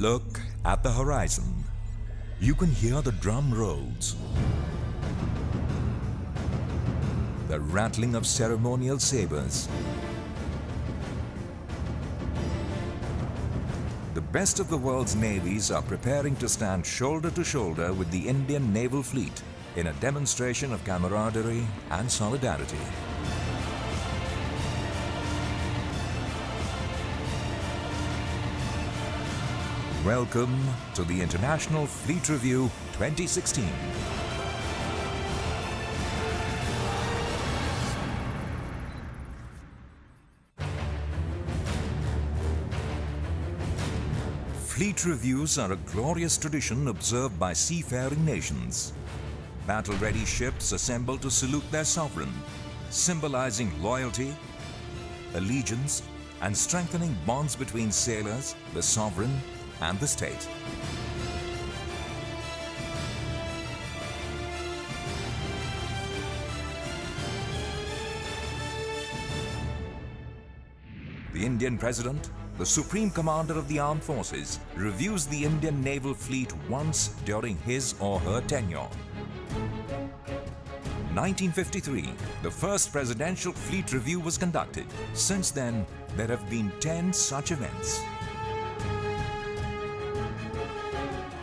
Look at the horizon. You can hear the drum rolls, the rattling of ceremonial sabers. The best of the world's navies are preparing to stand shoulder to shoulder with the Indian naval fleet in a demonstration of camaraderie and solidarity. Welcome to the International Fleet Review 2016. Fleet reviews are a glorious tradition observed by seafaring nations. Battle-ready ships assemble to salute their sovereign, symbolizing loyalty, allegiance, and strengthening bonds between sailors, the sovereign, and the state. The Indian President, the Supreme Commander of the Armed Forces, reviews the Indian Naval Fleet once during his or her tenure. 1953, the first Presidential Fleet Review was conducted. Since then, there have been 10 such events.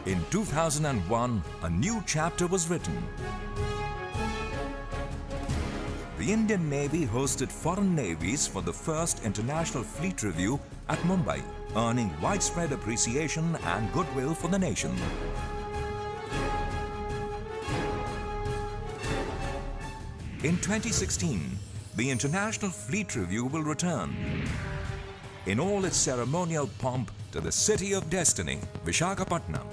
In 2001, a new chapter was written. The Indian Navy hosted foreign navies for the first International Fleet Review at Mumbai, earning widespread appreciation and goodwill for the nation. In 2016, the International Fleet Review will return in all its ceremonial pomp to the City of Destiny, Visakhapatnam.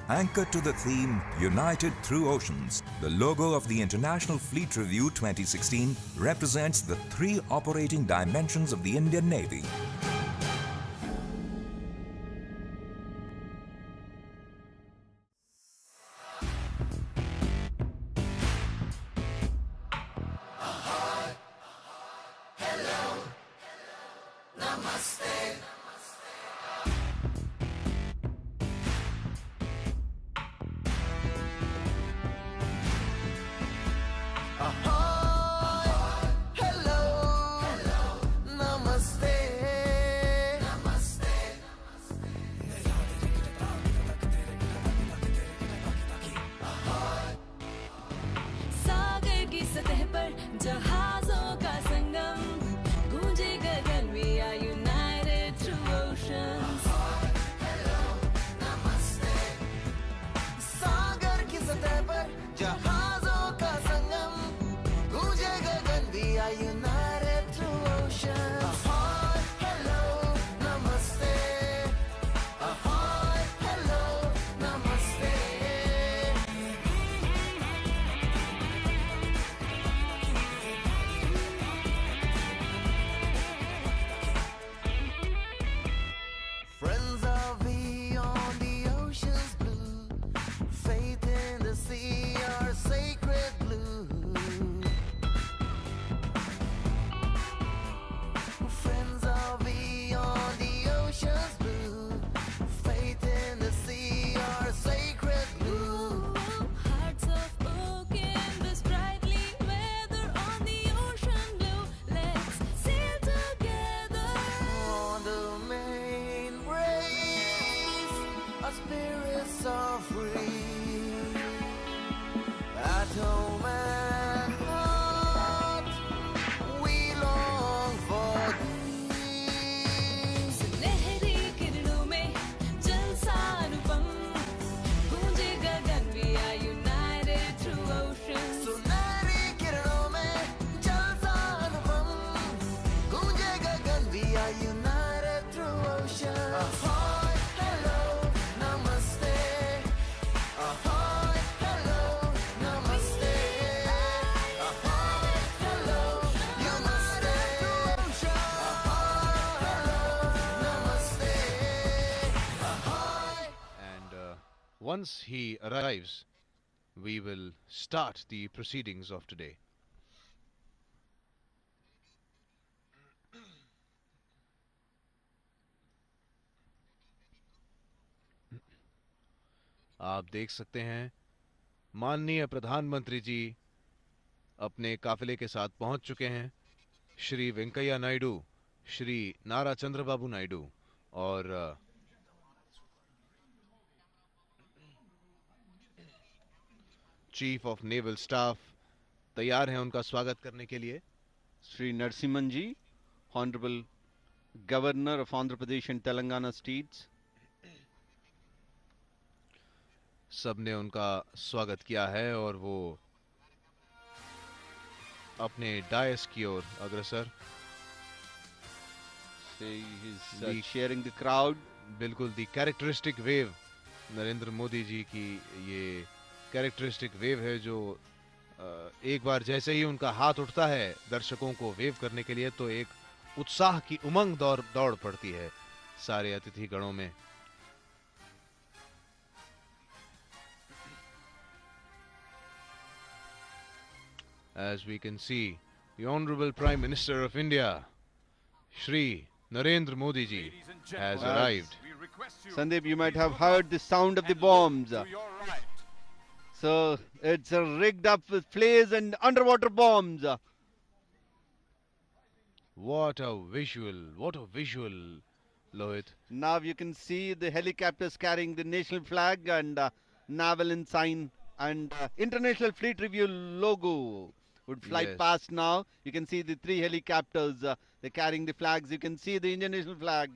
Anchored to the theme United Through Oceans, the logo of the International Fleet Review 2016 represents the three operating dimensions of the Indian Navy. सतह पर जहाजों का संगम गूंजे गगन we are united through oceans सागर की सतह पर जहाजों का संगम गूंजे गगन we are united through oceans ahoy hello namaste ahoy hello namaste Friends are beyond the ocean's blue. Faith in the sea, our sacred blue. Friends are beyond the ocean's blue. Faith in the sea, our sacred blue. hearts of oak in this brightly weather on the ocean blue let's sail together On the main breeze, our spirits are free. At home and heart, we long for thee. सुनहरी किरणों में जलसा अनुपम गूंजे गगन we are united through oceans सुनहरी किरणों में जलसा अनुपम गूंजे गगन we are united through oceans ahoy hello namaste ahoy hello namaste ahoy hello united through oceans ahoy hello namaste ahoy And once he arrives, we will start the proceedings of today. आप देख सकते हैं माननीय प्रधानमंत्री जी अपने काफिले के साथ पहुंच चुके हैं। श्री वेंकैया नायडू, श्री नारा चंद्रबाबू नायडू और चीफ ऑफ नेवल स्टाफ तैयार हैं उनका स्वागत करने के लिए। Sri Narsimhan ji, Honorable Governor of Andhra Pradesh and Telangana states. सबने उनका स्वागत किया है और वो अपने डायस की ओर अग्रसर। Say he's The- cheering the crowd. बिल्कुल दी कैरेक्टरिस्टिक वेव, नरेंद्र मोदी जी की ये कैरेक्टरिस्टिक वेव है जो एक बार जैसे ही उनका हाथ उठता है दर्शकों को वेव करने के लिए तो एक उत्साह की उमंग दौड़ पड़ती है सारे अतिथि गणों में। As we can see, the Honorable Prime Minister of India, Shri Narendra Modi ji, has arrived. Sandeep, you might have heard the sound of the bombs. So it's rigged up with flares and underwater bombs. What a visual, Lohit. Now you can see the helicopters carrying the national flag and naval ensign and International Fleet Review logo would fly Yes. past now. You can see the three helicopters. They're carrying the flags. You can see the Indian national flag.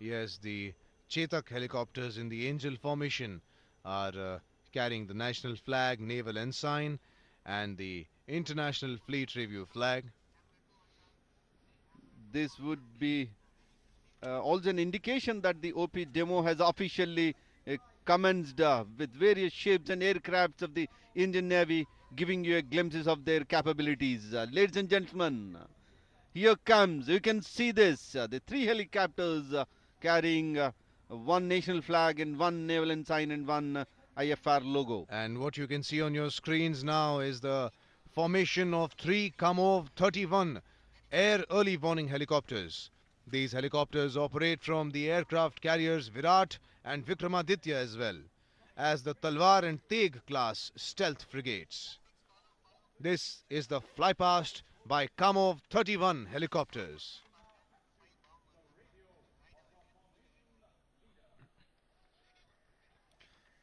Yes, the Chetak helicopters in the Angel formation are carrying the national flag, naval ensign, and the International Fleet Review flag. This would be also an indication that the OP demo has officially commenced with various ships and aircrafts of the Indian Navy, giving you a glimpses of their capabilities. Ladies and gentlemen, here comes, you can see this, the three helicopters carrying one national flag and one naval ensign and one IFR logo. And what you can see on your screens now is the formation of three Kamov 31 air early warning helicopters. These helicopters operate from the aircraft carriers Virat and Vikramaditya as well as the Talwar and Teg class stealth frigates. This is the flypast by Kamov 31 helicopters.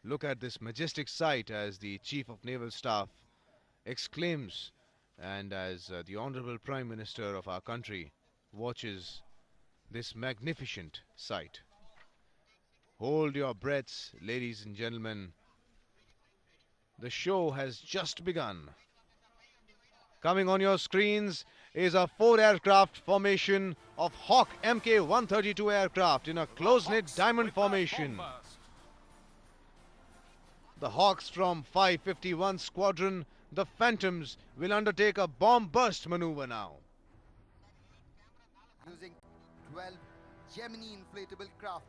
Look at this majestic sight as the Chief of Naval Staff exclaims and as the Honorable Prime Minister of our country watches this magnificent sight. Hold your breaths, ladies and gentlemen. The show has just begun. Coming on your screens is a 4-aircraft formation of Hawk Mk-132 aircraft in a close-knit diamond formation. The Hawks from 551 Squadron, the Phantoms, will undertake a bomb burst maneuver now. Using 12 Gemini inflatable craft.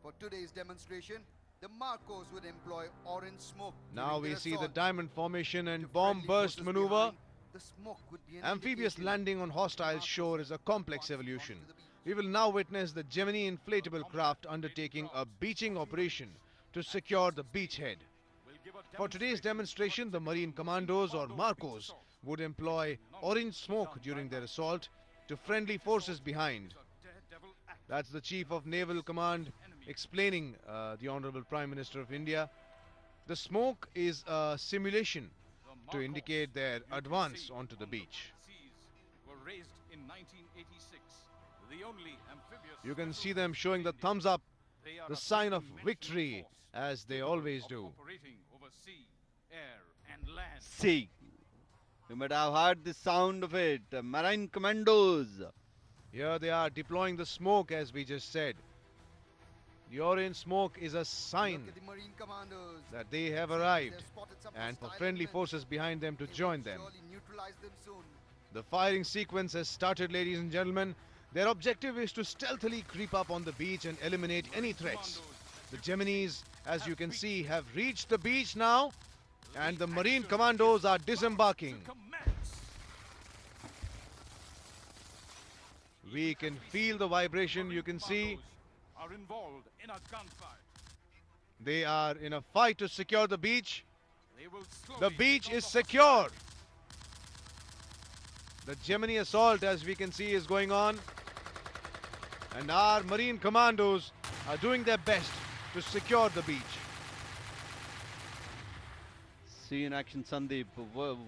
For today's demonstration, the Marcos would employ orange smoke. Now during we their see the assault. diamond formation To and bomb friendly burst forces maneuver. behind, the smoke would be an Amphibious indication landing on hostile Marcos shore is a complex wants evolution. onto the beach. We will now witness the Gemini inflatable craft undertaking a beaching operation to secure the beachhead. For today's demonstration, the Marine Commandos or Marcos would employ orange smoke during their assault to friendly forces behind. That's the Chief of Naval Command explaining the Honorable Prime Minister of India. The smoke is a simulation to indicate their advance onto the beach. You can see them showing the thumbs up, the sign of victory, as they always do. See, you might have heard the sound of it. Marine Commandos. Here they are deploying the smoke, as we just said. The orange smoke is a sign Look at the Marine commandos. that they have They've arrived spotted some and for hostile friendly elements. forces behind them to They will join them. surely neutralize them soon. The firing sequence has started, ladies and gentlemen. Their objective is to stealthily creep up on the beach and eliminate any threats. The Geminis, as you can see, have reached the beach now, and the Marine Commandos are disembarking. We can feel the vibration, you can see. Are involved in a gunfight. They are in a fight to secure the beach. They will slowly The take beach off is the secure. The Gemini assault, as we can see, is going on. And our Marine commandos are doing their best to secure the beach. See in action, Sandeep.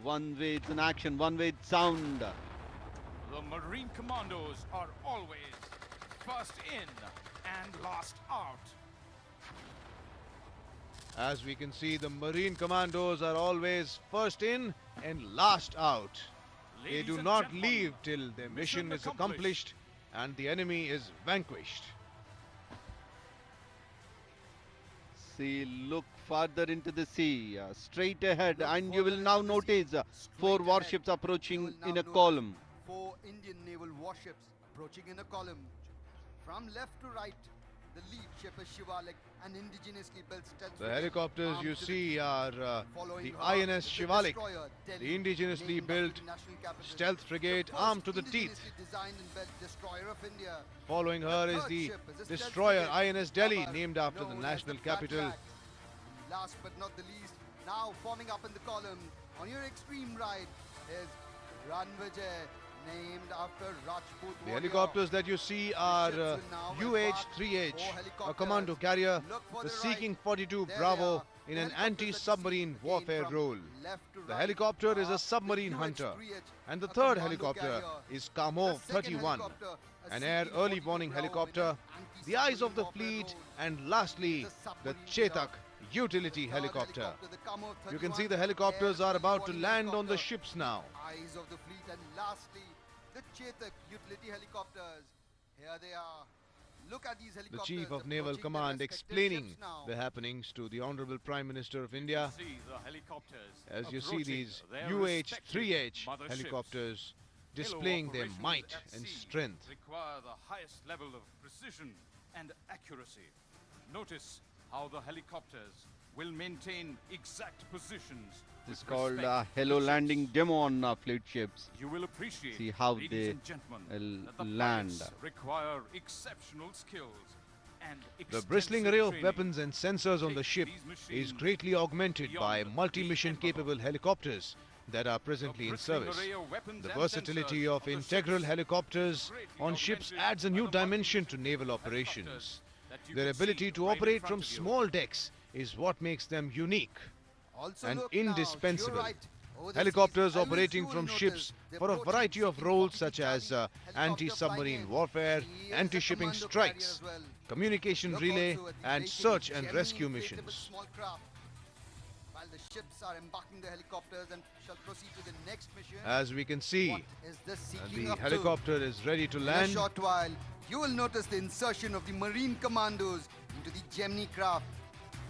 One way it's an action, one way it's sound. The Marine Commandos are always first in and last out. As we can see, the Marine commandos are always first in and last out. They Ladies do and not gentlemen, leave till their mission is accomplished and the enemy is vanquished. See, look further into the sea, straight ahead, and you will now notice 4 warships approaching in a column. 4 Indian naval warships approaching in a column. From left to right, the lead ship is Shivalik, an indigenously built stealth The frigate helicopters armed you to the see teeth. are Following the her INS is Shivalik, destroyer Delhi, the indigenously named after built the national capital. stealth frigate The first armed to the teeth. indigenously designed and built destroyer of India. Following her is third the ship is a stealth destroyer frigate, INS Delhi, Babar, named after the known as national Flat capital. Track. Last but not the least, now forming up in the column on your extreme right is Ranvijay, named after Rajput The warrior. helicopters that you see are UH-3H, a commando carrier, the Seeking 42 Bravo in an anti-submarine warfare role. The helicopter is a submarine hunter. And the third helicopter is Kamo 31, an air early warning helicopter, the eyes of the fleet, and lastly, the Chetak utility helicopter. You can see the helicopters are about to land on the ships now. Eyes of the fleet, and lastly, the Chetak utility helicopters. Here they are. Look at these The helicopters. Chief of Naval approaching their Command respective explaining ships now. the happenings to the Honorable Prime Minister of India. See the helicopters As you see approaching these their UH-3H respective motherships. helicopters Hello displaying their operations might at and sea strength. require the highest level of precision and accuracy. Notice how the helicopters will maintain exact positions. This is with called respect to hello the landing ships. demo on fleet ships. You will appreciate, See how ladies they and gentlemen, that the land. pilots require exceptional skills and The bristling extensive array of training. weapons and sensors on the Take ship these is machines greatly augmented by beyond multi-mission the envelope. capable helicopters that are presently The in bristling service. array of weapons The and versatility sensors of the integral ships helicopters greatly on ships augmented adds a by new the dimension to multi-mission naval helicopters operations. that you Their can ability see to right in operate front from of you. small decks is what makes them unique. Also and look now, to your indispensable. right, over the Helicopters seas, I will operating soon from notice ships the for a approaching variety of Seeking roles 42 such as Charlie helicopter anti-submarine flying in. warfare, He is a anti-shipping commando strikes, carrier as well. communication Look relay, also at the and rating search and Gemini rescue inflatable missions. small craft. While the ships are embarking the helicopters and shall proceed to the next mission. As we can see, What is this Seeking the up to? helicopter is ready to In a land. short while, you will notice the insertion of the Marine commandos into the Gemini craft.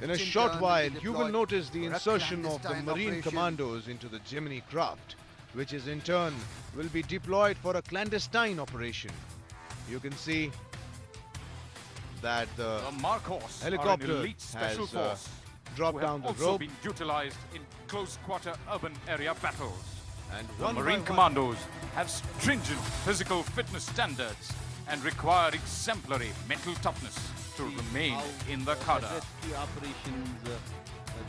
In a which in short turn will while, be you will deployed notice the for a insertion of the clandestine Marine operation. commandos into the Gemini craft, which is in turn will be deployed for a clandestine operation. You can see that the The Marcos helicopter are an elite special has force dropped who down have the also rope, been utilized in close-quarter urban area battles. and The one by Marine one, Commandos have stringent physical fitness standards and require exemplary mental toughness to remain How, in the cadre. rescue operations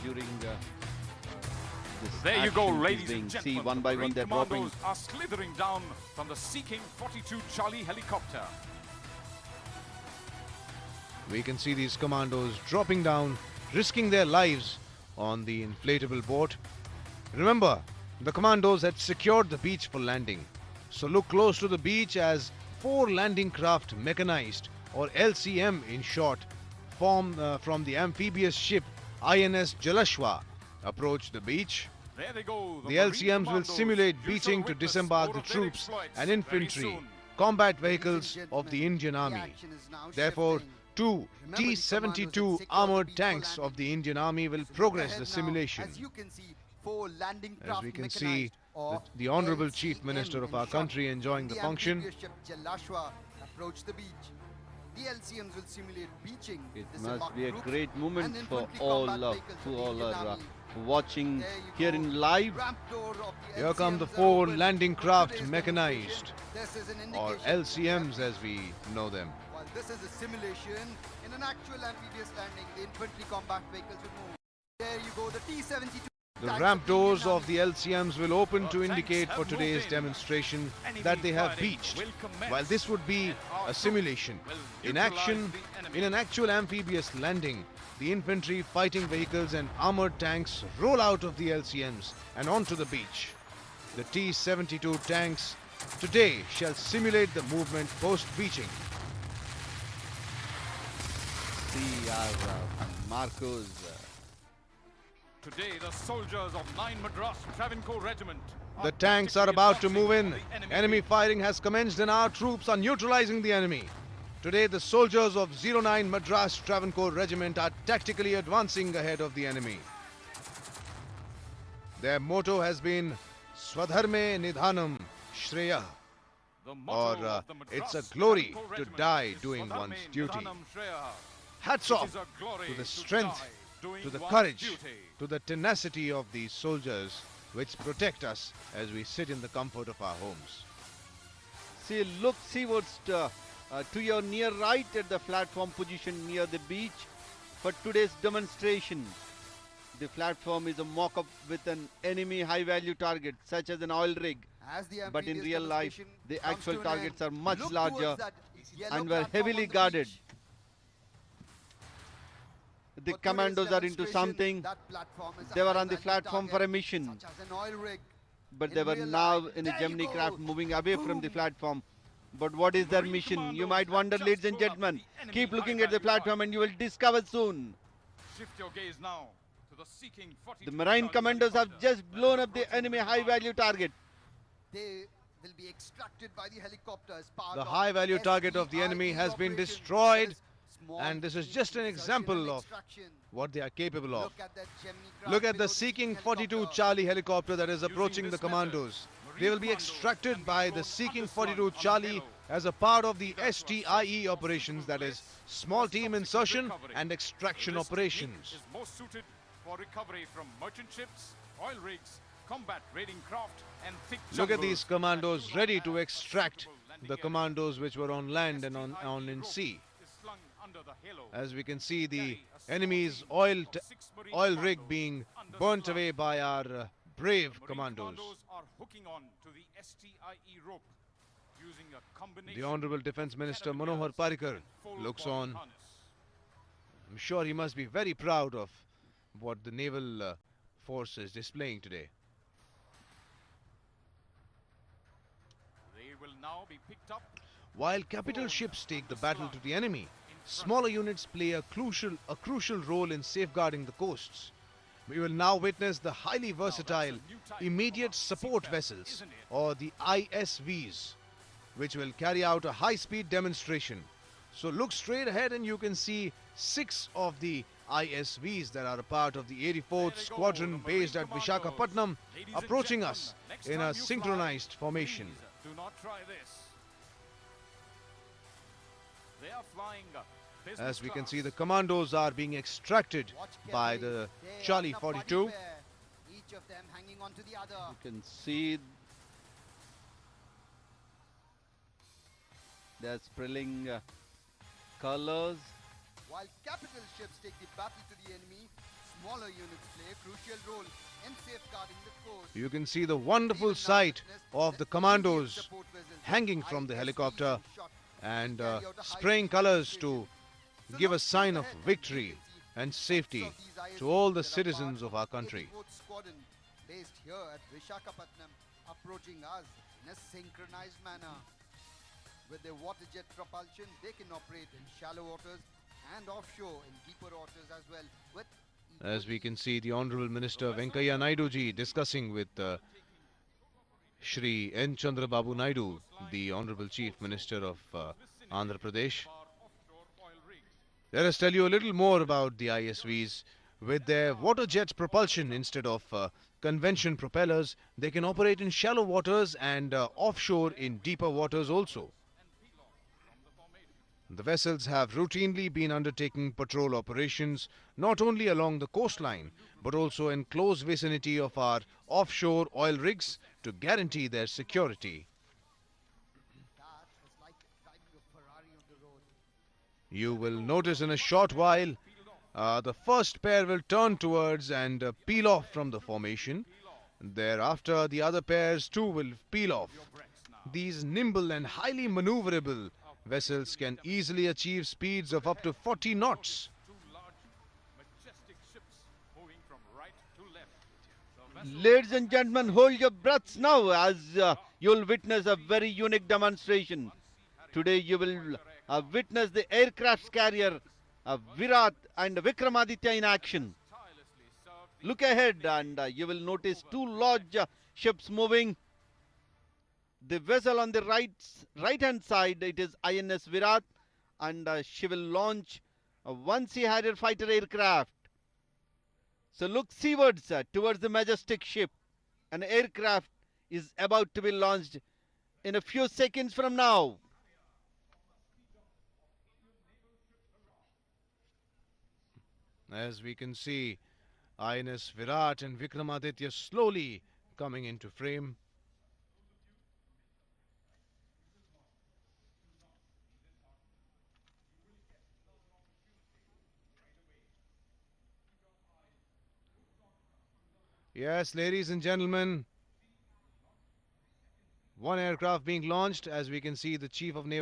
during this There you go, action is ladies being and see gentlemen. one by the one Marine they're dropping. Commandos are slithering down from the Seeking 42 Charlie helicopter. we can see these commandos dropping down, risking their lives on the inflatable boat. Remember, the commandos had secured the beach for landing. So look close to the beach as 4 landing craft mechanized, or LCM in short, from the amphibious ship INS Jalashwa approach the beach. There they go. The Marine LCMs will Commandos. simulate You shall beaching to witness disembark more the of their troops exploits and very infantry, soon. combat Ladies vehicles and of the gentlemen, Indian the Army. action is now Therefore, shifting. 2 Remember, the commandos T-72 had secured the armored beach for tanks of landing. the Indian Army will So look progress ahead the now, simulation. As you can see, 4 landing As craft we can mechanized, see, or the Honorable Chief LCM Minister of in our short, country enjoying from the function. amphibious ship Jalashwa approach the beach. The LCMs will simulate beaching. It disembark must be a troops great moment and for infantry all combat vehicles who of the all Indian are Army. watching There you here go. in live. Ramp door of the Here come the LCMs are 4 open landing for craft today's mechanized, demonstration. This is an or indication LCMs as we know them. While this is a simulation. In an actual amphibious landing, the infantry combat vehicles will move. There you go, the T-72. The tanks ramp of Indian doors of Army. the LCMs will open to Tanks indicate have for today's moved in. demonstration Enemy that they have fighting beached, will commence, while this would be and our a troops simulation. will In neutralize action, the enemy. in an actual amphibious landing, the infantry, fighting vehicles and armored tanks roll out of the LCMs and onto the beach. The T-72 tanks today shall simulate the movement post-beaching. See our Marcos. Today, the soldiers of 9 Madras Travancore Regiment. The tanks are about to move in. Enemy Enemy fighting has commenced and our troops are neutralizing the enemy. Today, the soldiers of 09 Madras Travancore Regiment are tactically advancing ahead of the enemy. Their motto has been Swadharme Nidhanam Shreya. The motto Or, of the Madras it's a glory Travancore to Regiment die is doing Swadharme one's duty. Nidhanam Shreya. Hats It off is a glory to the to strength, die doing to the one's courage, duty. to the tenacity of these soldiers which protect us as we sit in the comfort of our homes. See, look seawards to your near right at the platform position near the beach for today's demonstration. The platform is a mock-up with an enemy high-value target such as an oil rig. As the But in amphibious real life, demonstration the comes actual to an targets end, are much look larger towards that yellow and were platform heavily on the guarded. beach. The For commandos today's are into demonstration, something. that platform is a They were on the high-value platform for a target, mission. such as an oil rig. But In they were real now life, in a there you Gemini go. craft moving away from the Boom. platform. But what is their Marine mission? You commandos might have wonder, just ladies and blown up gentlemen. the enemy Keep looking at the high-value platform target. and you will discover soon. Shift your gaze now to the seeking 42 The Marine Charlie commandos have helicopter just that blown is up the approaching enemy command. high-value target. They will be extracted by the helicopters. Part The of high-value target of the enemy SEIE has been operation. destroyed, That is small and this is just an insertion example and of extraction. what they are capable of. Look at that Gemini craft Look at below the Seeking Seeking 42 helicopter. Charlie helicopter that is Using approaching the this commandos. method, They will be Marine commandos extracted can be by the flown Seeking underslung 42 on the Charlie halo. as a part of the Because for STIE such operations, that is possible small risk, team the insertion recovery. and extraction This technique operations. is most suited for recovery from merchant ships, oil rigs, combat raiding craft, and thick Look at jungles these that commandos do not ready have to a extract suitable landing the area. commandos which were on land and on in rope sea. is slung under the halo. As we can see, the Carry a small enemy's team oil of 6 Marine oil rig commandos being under burnt slung. away by our brave Marine commandos. are hooking on to the STIE rope using a combination The Honorable Defence Minister carabiners Manohar Parrikar and full looks body on. harness. I'm sure he must be very proud of what the naval force is displaying today. They will now be picked up. While capital ships take the battle to the enemy, smaller units play a crucial role in safeguarding the coasts. We will now witness the highly versatile new type immediate of support seafarer, vessels, isn't it? or the ISVs, which will carry out a high-speed demonstration. So look straight ahead and you can see 6 of the ISVs that are a part of the 84th There they go, Squadron the based Marine at Visakhapatnam, Ladies and approaching gentlemen, us next in time a you fly, synchronized formation. please do not try this. They are flying business As we can class. see, the commandos are being extracted Watch by carefully. the They are Charlie in a buddy 42. pair, each of them hanging on to the other. You can see they're sprilling colors. While capital ships take the battle to the enemy, smaller units play a crucial role in safeguarding the coast. You can see the wonderful sight of the commandos hanging from the helicopter and spraying colors to give a sign of victory and safety to all the citizens of our country. Squadron based here at Visakhapatnam, approaching us in a synchronized manner. With their water jet propulsion, they can operate in shallow waters and offshore in deeper waters as well. With As we can see, the Honorable Minister Venkaiah Naidu ji discussing with Shri N. Chandrababu Naidu, the Honorable Chief Minister of Andhra Pradesh. Let us tell you a little more about the ISVs. With their water jet propulsion instead of convention propellers, they can operate in shallow waters and offshore in deeper waters also. The vessels have routinely been undertaking patrol operations not only along the coastline but also in close vicinity of our offshore oil rigs to guarantee their security. that is like driving a Ferrari on the road. You will notice in a short while the first pair will turn towards and peel off from the formation. Thereafter, the other pairs too will peel off. These nimble and highly maneuverable vessels can easily achieve speeds of up to 40 knots. Two large, majestic ships moving from right to left. The vessel Ladies and gentlemen, hold your breaths now as you'll witness a very unique demonstration. Today you will witness the aircraft carrier Virat and Vikramaditya in action. tirelessly served the Look ahead and you will notice two large ships moving. The vessel on the right hand side, it is INS Virat, and she will launch one Sea Harrier fighter aircraft. So look seawards towards the majestic ship. An aircraft is about to be launched in a few seconds from now. As we can see, INS Virat and Vikramaditya slowly coming into frame. Yes, ladies and gentlemen, one aircraft being launched. As we can see, the Chief of Naval